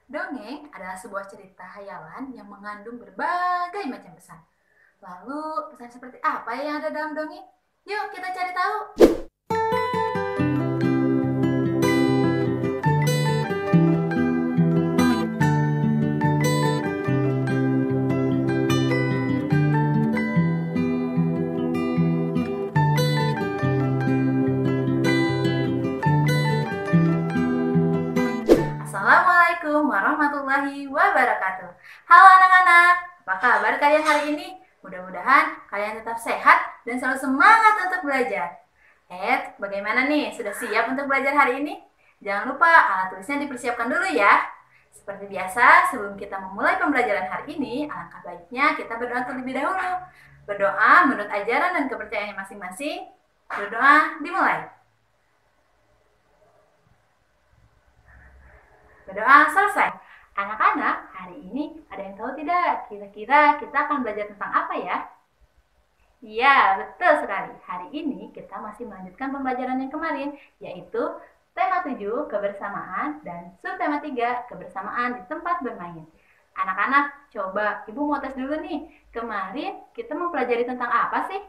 Dongeng adalah sebuah cerita hayalan yang mengandung berbagai macam pesan. Lalu, pesan seperti apa yang ada dalam dongeng? Yuk kita cari tahu. Assalamualaikum warahmatullahi wabarakatuh. Halo anak-anak, apa kabar kalian hari ini? Mudah-mudahan kalian tetap sehat dan selalu semangat untuk belajar. Bagaimana nih? Sudah siap untuk belajar hari ini? Jangan lupa alat tulisnya dipersiapkan dulu ya. Seperti biasa, sebelum kita memulai pembelajaran hari ini, alangkah baiknya kita berdoa terlebih dahulu. Berdoa menurut ajaran dan kepercayaan masing-masing. Berdoa dimulai. Berdoa selesai. Anak-anak, hari ini ada yang tahu tidak? Kira-kira kita akan belajar tentang apa ya? Iya, betul sekali. Hari ini kita masih melanjutkan pembelajaran yang kemarin, yaitu tema 7, kebersamaan, dan subtema 3, kebersamaan di tempat bermain. Anak-anak, coba Ibu mau tes dulu nih. Kemarin kita mempelajari tentang apa sih?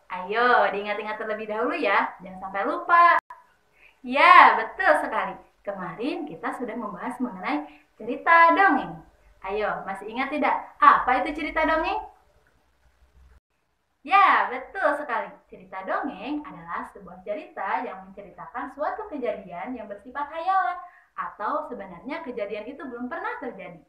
Ayo, diingat-ingat terlebih dahulu ya. Jangan sampai lupa. Ya, betul sekali. Kemarin kita sudah membahas mengenai cerita dongeng. Ayo, masih ingat tidak? Apa itu cerita dongeng? Ya, betul sekali. Cerita dongeng adalah sebuah cerita yang menceritakan suatu kejadian yang bersifat hayalan atau sebenarnya kejadian itu belum pernah terjadi.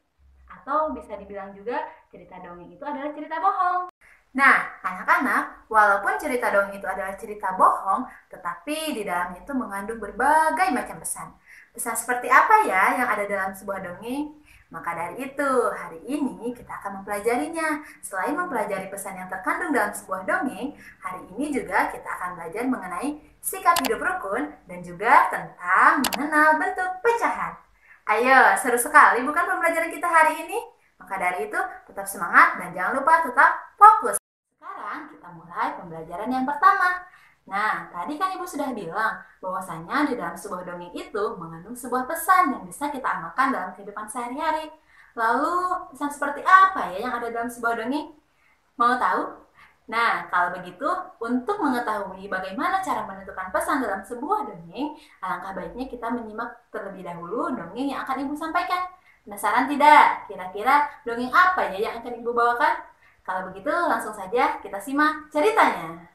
Atau bisa dibilang juga cerita dongeng itu adalah cerita bohong. Nah, anak-anak, walaupun cerita dongeng itu adalah cerita bohong, tetapi di dalamnya itu mengandung berbagai macam pesan. Pesan seperti apa ya yang ada dalam sebuah dongeng? Maka dari itu, hari ini kita akan mempelajarinya. Selain mempelajari pesan yang terkandung dalam sebuah dongeng, hari ini juga kita akan belajar mengenai sikap hidup rukun dan juga tentang mengenal bentuk pecahan. Ayo, seru sekali bukan pembelajaran kita hari ini? Maka dari itu, tetap semangat dan jangan lupa tetap fokus. Sekarang kita mulai pembelajaran yang pertama. Nah, tadi kan Ibu sudah bilang bahwasanya di dalam sebuah dongeng itu mengandung sebuah pesan yang bisa kita amalkan dalam kehidupan sehari-hari. Lalu, pesan seperti apa ya yang ada dalam sebuah dongeng? Mau tahu? Nah, kalau begitu, untuk mengetahui bagaimana cara menentukan pesan dalam sebuah dongeng, alangkah baiknya kita menyimak terlebih dahulu dongeng yang akan Ibu sampaikan. Penasaran tidak? Kira-kira dongeng apa ya yang akan Ibu bawakan? Kalau begitu, langsung saja kita simak ceritanya.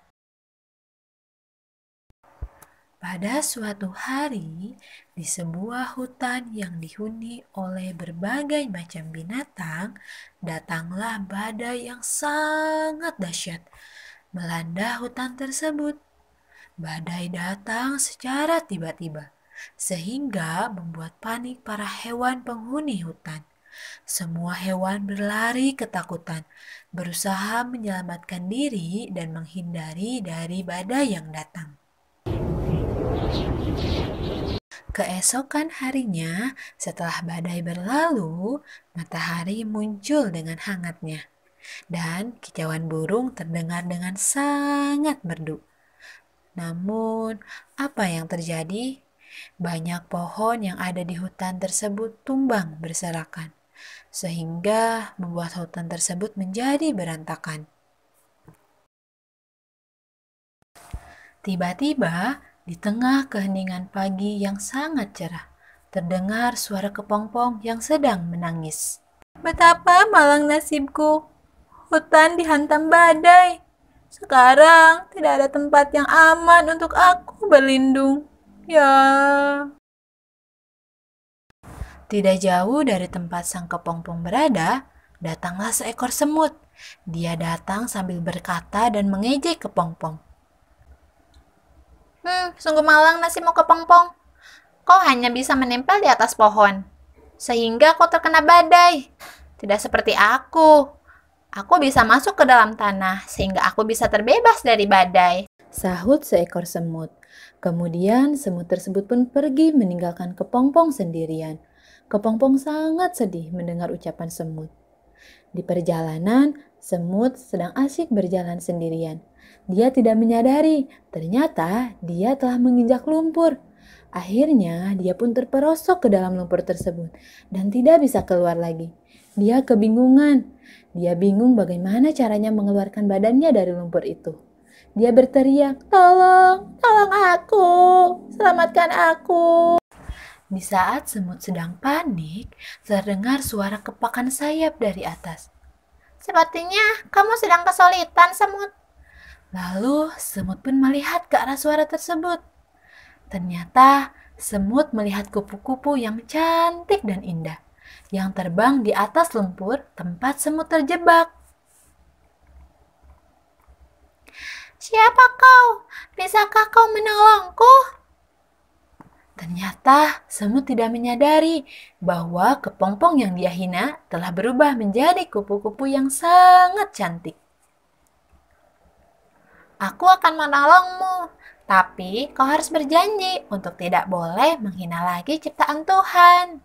Pada suatu hari, di sebuah hutan yang dihuni oleh berbagai macam binatang, datanglah badai yang sangat dahsyat melanda hutan tersebut. Badai datang secara tiba-tiba, sehingga membuat panik para hewan penghuni hutan. Semua hewan berlari ketakutan, berusaha menyelamatkan diri dan menghindari dari badai yang datang. Keesokan harinya, setelah badai berlalu, matahari muncul dengan hangatnya, dan kicauan burung terdengar dengan sangat merdu. Namun, apa yang terjadi? Banyak pohon yang ada di hutan tersebut tumbang berserakan, sehingga membuat hutan tersebut menjadi berantakan. Tiba-tiba, di tengah keheningan pagi yang sangat cerah, terdengar suara kepompong yang sedang menangis. Betapa malang nasibku, hutan dihantam badai. Sekarang tidak ada tempat yang aman untuk aku berlindung. Ya. Tidak jauh dari tempat sang kepompong berada, datanglah seekor semut. Dia datang sambil berkata dan mengejek kepompong. Sungguh malang nasibmu kepompong. Kau hanya bisa menempel di atas pohon, sehingga kau terkena badai. Tidak seperti aku. Aku bisa masuk ke dalam tanah, sehingga aku bisa terbebas dari badai. Sahut seekor semut. Kemudian semut tersebut pun pergi meninggalkan kepompong sendirian. Kepompong sangat sedih mendengar ucapan semut. Di perjalanan, semut sedang asyik berjalan sendirian. Dia tidak menyadari, ternyata dia telah menginjak lumpur. Akhirnya dia pun terperosok ke dalam lumpur tersebut dan tidak bisa keluar lagi. Dia kebingungan. Dia bingung bagaimana caranya mengeluarkan badannya dari lumpur itu. Dia berteriak, "Tolong, tolong aku, selamatkan aku." Di saat semut sedang panik, terdengar suara kepakan sayap dari atas. Sepertinya kamu sedang kesulitan, semut. Lalu semut pun melihat ke arah suara tersebut. Ternyata semut melihat kupu-kupu yang cantik dan indah yang terbang di atas lumpur tempat semut terjebak. Siapa kau? Bisakah kau menolongku? Ternyata semut tidak menyadari bahwa kepompong yang dia hina telah berubah menjadi kupu-kupu yang sangat cantik. Aku akan menolongmu, tapi kau harus berjanji untuk tidak boleh menghina lagi ciptaan Tuhan.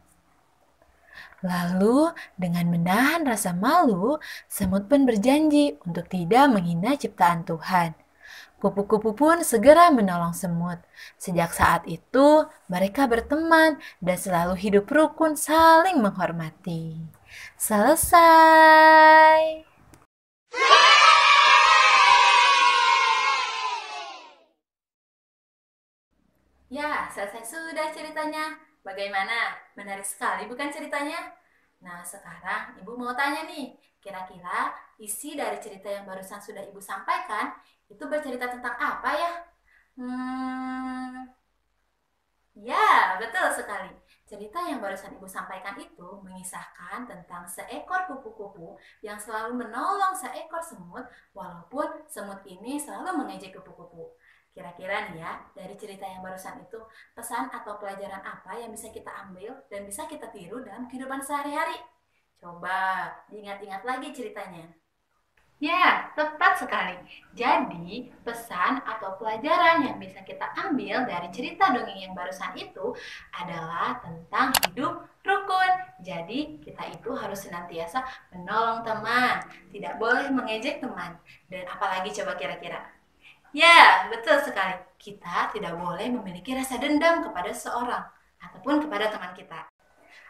Lalu, dengan menahan rasa malu, semut pun berjanji untuk tidak menghina ciptaan Tuhan. Kupu-kupu pun segera menolong semut. Sejak saat itu, mereka berteman dan selalu hidup rukun saling menghormati. Selesai. Ya, selesai sudah ceritanya. Bagaimana? Menarik sekali bukan ceritanya? Nah, sekarang Ibu mau tanya nih, kira-kira isi dari cerita yang barusan sudah Ibu sampaikan itu bercerita tentang apa ya? Ya, betul sekali. Cerita yang barusan Ibu sampaikan itu mengisahkan tentang seekor kupu-kupu yang selalu menolong seekor semut walaupun semut ini selalu mengejek kupu-kupu. Kira-kira nih ya, dari cerita yang barusan itu, pesan atau pelajaran apa yang bisa kita ambil dan bisa kita tiru dalam kehidupan sehari-hari? Coba diingat-ingat lagi ceritanya. Ya, tepat sekali. Jadi, pesan atau pelajaran yang bisa kita ambil dari cerita dongeng yang barusan itu adalah tentang hidup rukun. Jadi, kita itu harus senantiasa menolong teman, tidak boleh mengejek teman. Dan apalagi coba kira-kira? Ya, betul sekali. Kita tidak boleh memiliki rasa dendam kepada seorang ataupun kepada teman kita.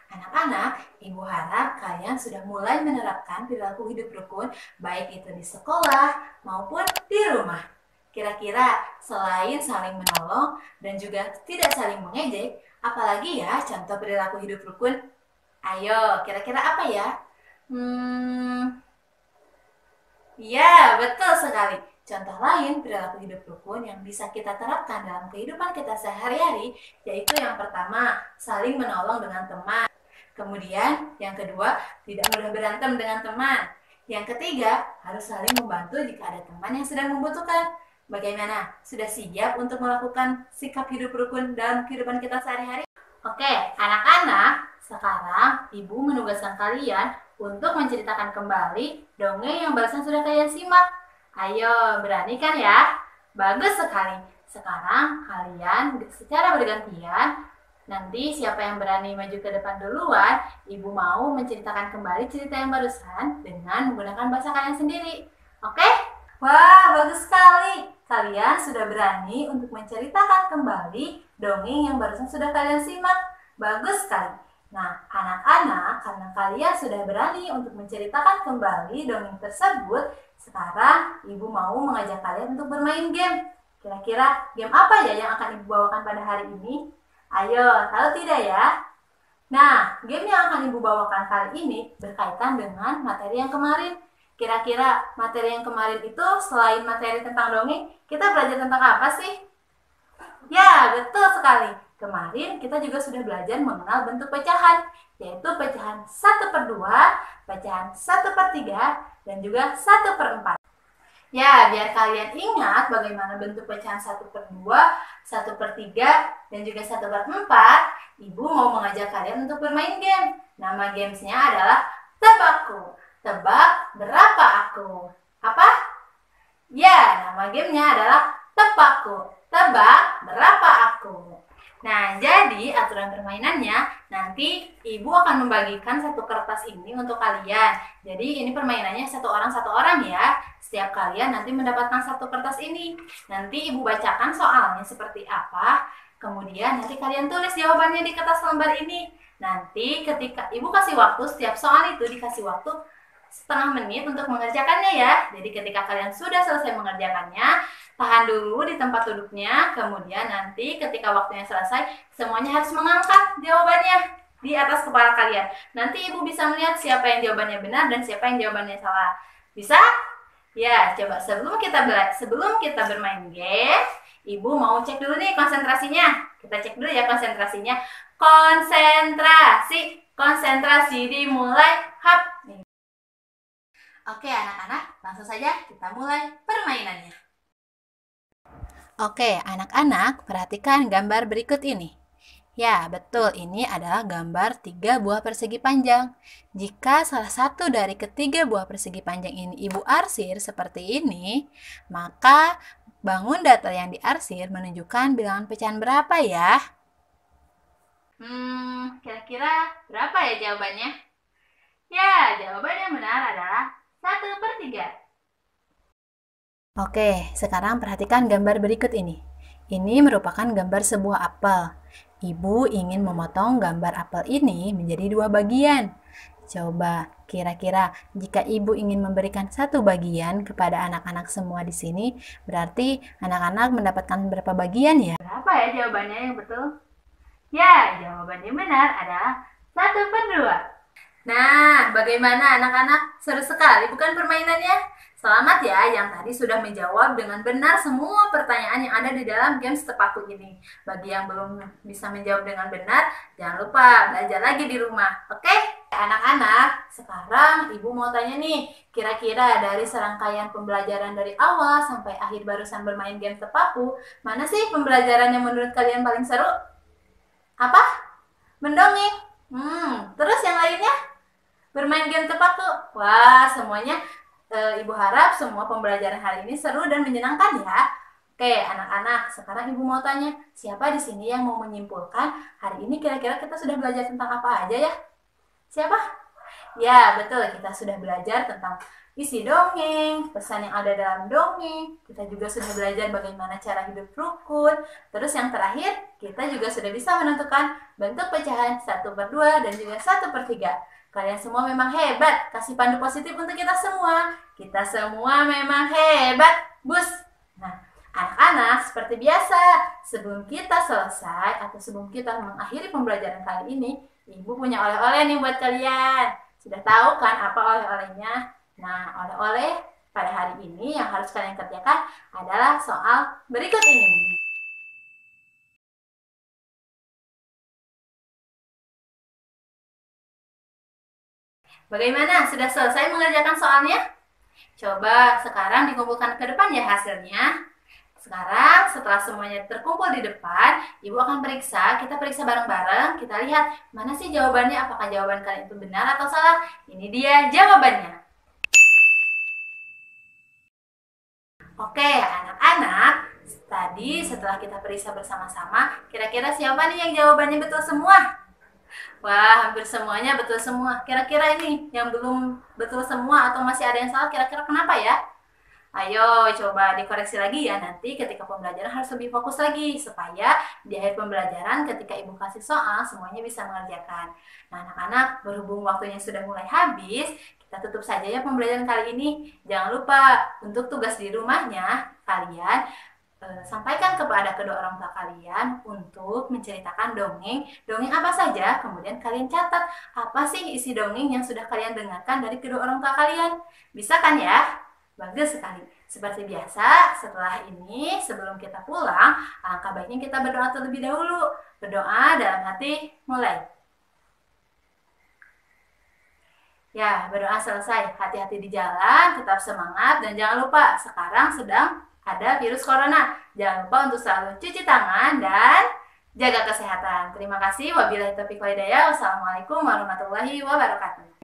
Anak-anak, Ibu harap kalian sudah mulai menerapkan perilaku hidup rukun, baik itu di sekolah maupun di rumah. Kira-kira selain saling menolong dan juga tidak saling mengejek, apalagi ya contoh perilaku hidup rukun? Ayo, kira-kira apa ya? Ya, betul sekali. Contoh lain perilaku hidup rukun yang bisa kita terapkan dalam kehidupan kita sehari-hari, yaitu yang pertama, saling menolong dengan teman. Kemudian, yang kedua, tidak mudah berantem dengan teman. Yang ketiga, harus saling membantu jika ada teman yang sedang membutuhkan. Bagaimana? Sudah siap untuk melakukan sikap hidup rukun dalam kehidupan kita sehari-hari? Oke, anak-anak, sekarang Ibu menugaskan kalian untuk menceritakan kembali dongeng yang barusan sudah kalian simak. Ayo, berani kan ya? Bagus sekali. Sekarang kalian secara bergantian, nanti siapa yang berani maju ke depan duluan, Ibu mau menceritakan kembali cerita yang barusan dengan menggunakan bahasa kalian sendiri. Oke? Wah, bagus sekali. Kalian sudah berani untuk menceritakan kembali dongeng yang barusan sudah kalian simak. Bagus sekali. Nah, anak-anak, karena kalian sudah berani untuk menceritakan kembali dongeng tersebut, sekarang Ibu mau mengajak kalian untuk bermain game. Kira-kira game apa ya yang akan Ibu bawakan pada hari ini? Ayo, tahu tidak ya? Nah, game yang akan Ibu bawakan kali ini berkaitan dengan materi yang kemarin. Kira-kira materi yang kemarin itu selain materi tentang dongeng, kita belajar tentang apa sih? Ya, betul sekali. Kemarin kita juga sudah belajar mengenal bentuk pecahan, yaitu pecahan 1/2, pecahan 1/3, dan juga 1/4. Ya, biar kalian ingat bagaimana bentuk pecahan 1/2, 1/3, dan juga 1/4, Ibu mau mengajak kalian untuk bermain game. Nama gamesnya adalah Tebakku. Tebak berapa aku? Apa? Ya, nama gamenya adalah Tebakku. Tebak berapa aku? Nah, jadi aturan permainannya, nanti Ibu akan membagikan satu kertas ini untuk kalian. Jadi ini permainannya satu orang ya. Setiap kalian nanti mendapatkan satu kertas ini. Nanti Ibu bacakan soalnya seperti apa. Kemudian nanti kalian tulis jawabannya di kertas lembar ini. Nanti ketika Ibu kasih waktu, setiap soal itu dikasih waktu setengah menit untuk mengerjakannya ya. Jadi ketika kalian sudah selesai mengerjakannya, tahan dulu di tempat duduknya. Kemudian nanti ketika waktunya selesai, semuanya harus mengangkat jawabannya di atas kepala kalian. Nanti Ibu bisa melihat siapa yang jawabannya benar dan siapa yang jawabannya salah. Bisa? Ya, coba sebelum kita bermain game, Ibu mau cek dulu nih konsentrasinya. Kita cek dulu ya konsentrasinya. Konsentrasi dimulai. Hap. Oke anak-anak, langsung saja kita mulai permainannya. Oke, anak-anak, perhatikan gambar berikut ini. Ya, betul, ini adalah gambar 3 buah persegi panjang. Jika salah satu dari ketiga buah persegi panjang ini Ibu arsir seperti ini, maka bangun datar yang diarsir menunjukkan bilangan pecahan berapa ya? Kira-kira berapa ya jawabannya? Ya, jawaban yang benar adalah 1/3. Oke, sekarang perhatikan gambar berikut ini. Ini merupakan gambar sebuah apel. Ibu ingin memotong gambar apel ini menjadi 2 bagian. Coba, kira-kira jika Ibu ingin memberikan 1 bagian kepada anak-anak semua di sini, berarti anak-anak mendapatkan berapa bagian ya? Berapa ya jawabannya yang betul? Ya, jawabannya benar adalah 1/2. Nah, bagaimana anak-anak? Seru sekali bukan permainannya? Selamat ya yang tadi sudah menjawab dengan benar semua pertanyaan yang ada di dalam game Tepaku ini. Bagi yang belum bisa menjawab dengan benar, jangan lupa belajar lagi di rumah. Oke? Anak-anak, sekarang Ibu mau tanya nih, kira-kira dari serangkaian pembelajaran dari awal sampai akhir barusan bermain game Tepaku, mana sih pembelajaran yang menurut kalian paling seru? Apa? Mendongeng. Terus yang lainnya? Bermain game Tepaku. Wah, semuanya Ibu harap semua pembelajaran hari ini seru dan menyenangkan ya. Oke, anak-anak, sekarang Ibu mau tanya, siapa di sini yang mau menyimpulkan hari ini kira-kira kita sudah belajar tentang apa aja ya? Siapa? Ya, betul, kita sudah belajar tentang isi dongeng, pesan yang ada dalam dongeng. Kita juga sudah belajar bagaimana cara hidup rukun. Terus yang terakhir, kita juga sudah bisa menentukan bentuk pecahan 1/2 dan juga 1/3. Kalian semua memang hebat. Kasih pandu positif untuk kita semua. Kita semua memang hebat, Bus. Nah, anak-anak, seperti biasa, sebelum kita selesai atau sebelum kita mengakhiri pembelajaran kali ini, Ibu punya oleh-oleh nih buat kalian. Sudah tahu kan apa oleh-olehnya? Nah, oleh-oleh pada hari ini yang harus kalian kerjakan adalah soal berikut ini. Bagaimana? Sudah selesai mengerjakan soalnya? Coba sekarang dikumpulkan ke depan ya hasilnya. Sekarang setelah semuanya terkumpul di depan, Ibu akan kita periksa bareng-bareng, kita lihat mana sih jawabannya, apakah jawaban kalian itu benar atau salah. Ini dia jawabannya. Oke, anak-anak, tadi setelah kita periksa bersama-sama, kira-kira siapa nih yang jawabannya betul semua? Wah, hampir semuanya betul semua. Kira-kira ini yang belum betul semua atau masih ada yang salah, kira-kira kenapa ya? Ayo coba dikoreksi lagi ya, nanti ketika pembelajaran harus lebih fokus lagi supaya di akhir pembelajaran ketika Ibu kasih soal semuanya bisa mengerjakan. Nah anak-anak, berhubung waktunya sudah mulai habis, kita tutup saja ya pembelajaran kali ini. Jangan lupa untuk tugas di rumahnya kalian sampaikan kepada kedua orang tua kalian untuk menceritakan dongeng apa saja, kemudian kalian catat apa sih isi dongeng yang sudah kalian dengarkan dari kedua orang tua kalian. Bisa kan ya? Bagus sekali. Seperti biasa, setelah ini, sebelum kita pulang, alangkah baiknya kita berdoa terlebih dahulu. Berdoa dalam hati, mulai. Ya, berdoa selesai. Hati-hati di jalan, tetap semangat, dan jangan lupa, sekarang sedang ada virus corona. Jangan lupa untuk selalu cuci tangan dan jaga kesehatan. Terima kasih. Wabillahi taufiq wal hidayah. Wassalamualaikum warahmatullahi wabarakatuh.